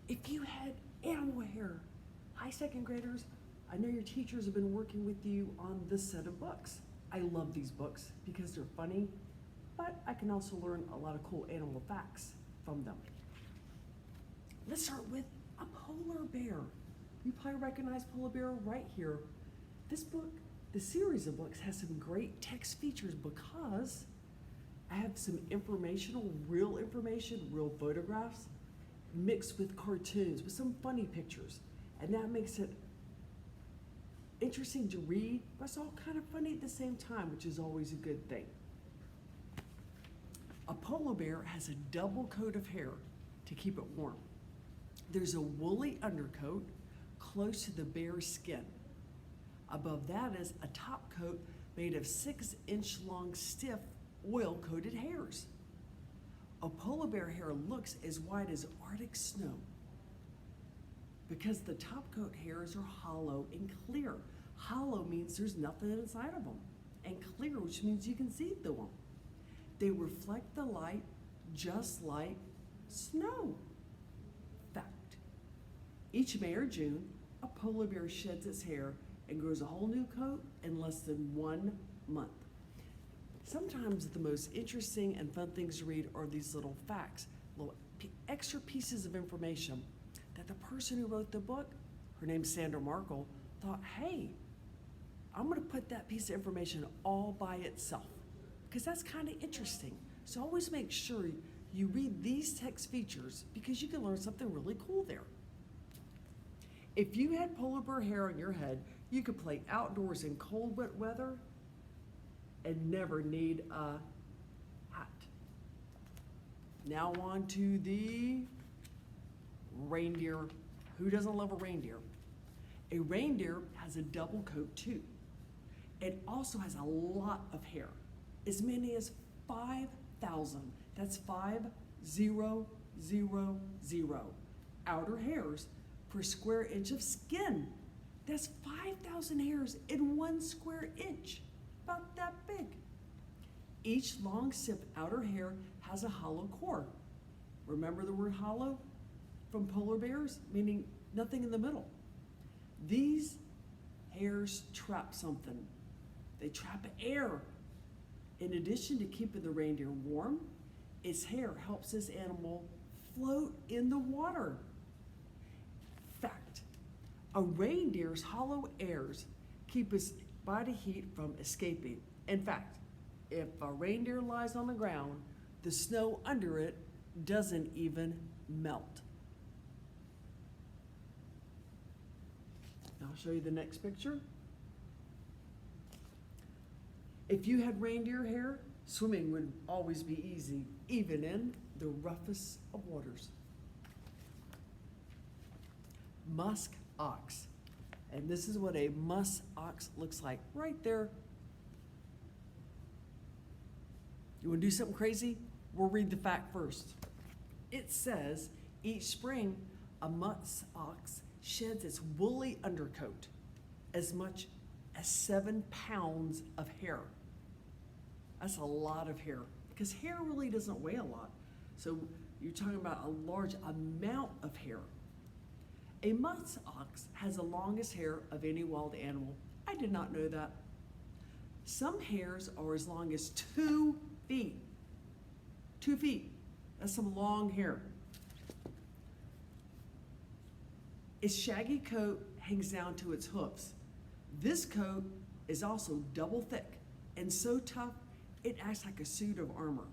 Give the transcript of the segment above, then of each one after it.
If you had animal hair, hi second graders, I know your teachers have been working with you on this set of books. I love these books because they're funny, but I can also learn a lot of cool animal facts from them. Let's start with a polar bear. You probably recognize polar bear right here. This book, the series of books, has some great text features because I have some real information, real photographs, mixed with cartoons, with some funny pictures. And that makes it interesting to read, but it's all kind of funny at the same time, which is always a good thing. A polar bear has a double coat of hair to keep it warm. There's a woolly undercoat close to the bear's skin. Above that is a top coat made of 6-inch long stiff oil-coated hairs. A polar bear hair looks as white as Arctic snow because the top coat hairs are hollow and clear. Hollow means there's nothing inside of them, and clear, which means you can see through them. They reflect the light just like snow. Fact: each May or June, a polar bear sheds its hair and grows a whole new coat in less than 1 month. Sometimes the most interesting and fun things to read are these little facts, little extra pieces of information that the person who wrote the book, her name's Sandra Markle, thought, hey, I'm gonna put that piece of information all by itself because that's kind of interesting. So always make sure you read these text features because you can learn something really cool there. If you had polar bear hair on your head, you could play outdoors in cold, wet weather and never need a hat. Now on to the reindeer. Who doesn't love a reindeer? A reindeer has a double coat too. It also has a lot of hair, as many as 5,000. That's 5,000 outer hairs per square inch of skin. That's 5,000 hairs in 1 square inch, about that big. Each long stiff outer hair has a hollow core. Remember the word hollow from polar bears, meaning nothing in the middle. These hairs trap something. They trap air. In addition to keeping the reindeer warm, its hair helps this animal float in the water. Fact: a reindeer's hollow hairs keep its body heat from escaping. In fact, if a reindeer lies on the ground, the snow under it doesn't even melt. Now I'll show you the next picture. If you had reindeer hair, swimming would always be easy, even in the roughest of waters. Musk ox. And this is what a musk ox looks like right there. You want to do something crazy? We'll read the fact first. It says each spring a musk ox sheds its woolly undercoat, as much as 7 pounds of hair. That's a lot of hair because hair really doesn't weigh a lot. So you're talking about a large amount of hair. A musk ox has the longest hair of any wild animal. I did not know that. Some hairs are as long as 2 feet. 2 feet. That's some long hair. Its shaggy coat hangs down to its hoofs. This coat is also double thick and so tough it acts like a suit of armor.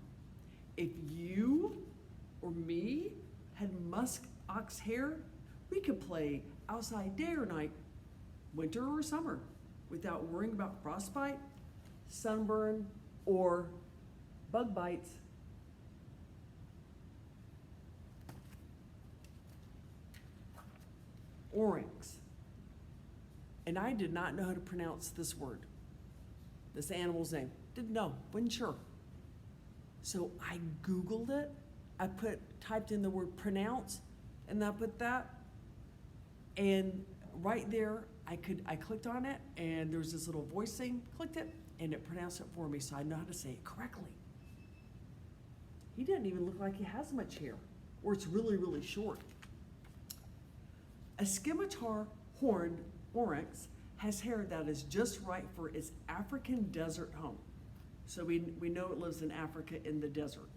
If you or me had musk ox hair, we could play outside day or night, winter or summer, without worrying about frostbite, sunburn, or bug bites. Oryx. And I did not know how to pronounce this word, this animal's name. Didn't know, wasn't sure. So I Googled it. I typed in the word pronounce, and I put that. And right there, I clicked on it, and there was this little voice thing, clicked it, and it pronounced it for me, so I know how to say it correctly. He didn't even look like he has much hair, or it's really, really short. A scimitar horned oryx has hair that is just right for its African desert home. So we know it lives in Africa in the desert.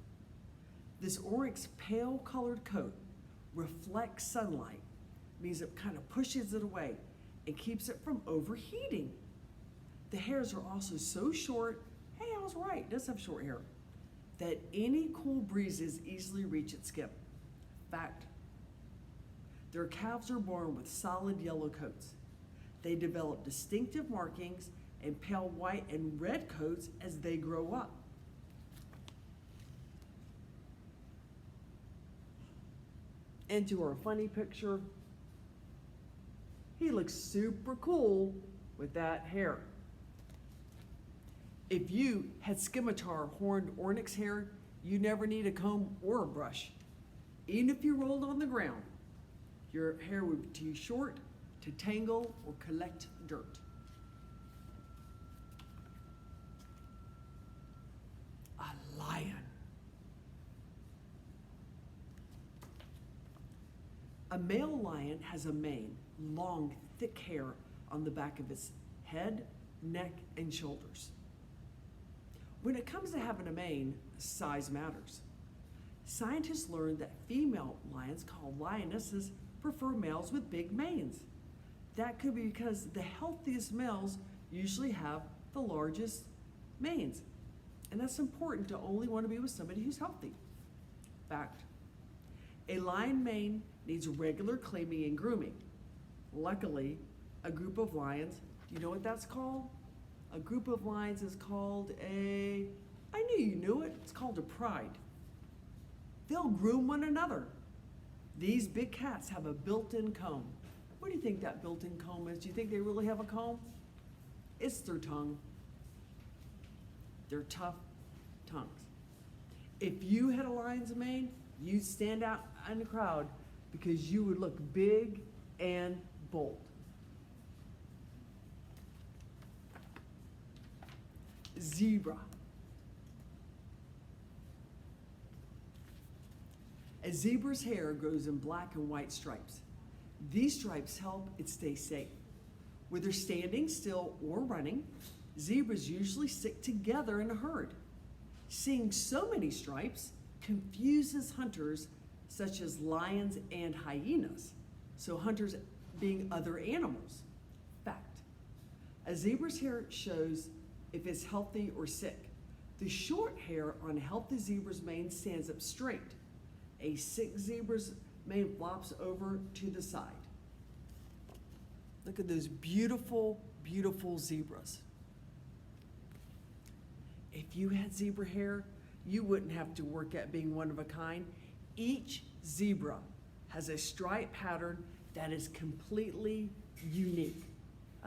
This oryx's pale colored coat reflects sunlight, means it kind of pushes it away and keeps it from overheating. The hairs are also so short, hey, I was right, it does have short hair, that any cool breezes easily reach its skin. Fact, their calves are born with solid yellow coats. They develop distinctive markings and pale white and red coats as they grow up. Into our funny picture, he looks super cool with that hair. If you had scimitar horned oryx hair, you never need a comb or a brush. Even if you rolled on the ground, your hair would be too short to tangle or collect dirt. A lion. A male lion has a mane, long, thick hair on the back of its head, neck, and shoulders. When it comes to having a mane, size matters. Scientists learned that female lions, called lionesses, prefer males with big manes. That could be because the healthiest males usually have the largest manes. And that's important to only want to be with somebody who's healthy. Fact, a lion mane needs regular cleaning and grooming. Luckily, a group of lions, do you know what that's called? A group of lions is called I knew you knew it, it's called a pride. They'll groom one another. These big cats have a built-in comb. What do you think that built-in comb is? Do you think they really have a comb? It's their tongue. Their tough tongues. If you had a lion's mane, you'd stand out in the crowd because you would look big and bold. Zebra. A zebra's hair grows in black and white stripes. These stripes help it stay safe. Whether standing still or running, zebras usually stick together in a herd. Seeing so many stripes confuses hunters such as lions and hyenas, so hunters being other animals. Fact, a zebra's hair shows if it's healthy or sick. The short hair on a healthy zebra's mane stands up straight. A sick zebra's mane flops over to the side. Look at those beautiful, beautiful zebras. If you had zebra hair, you wouldn't have to work at being one of a kind. Each zebra has a stripe pattern that is completely unique.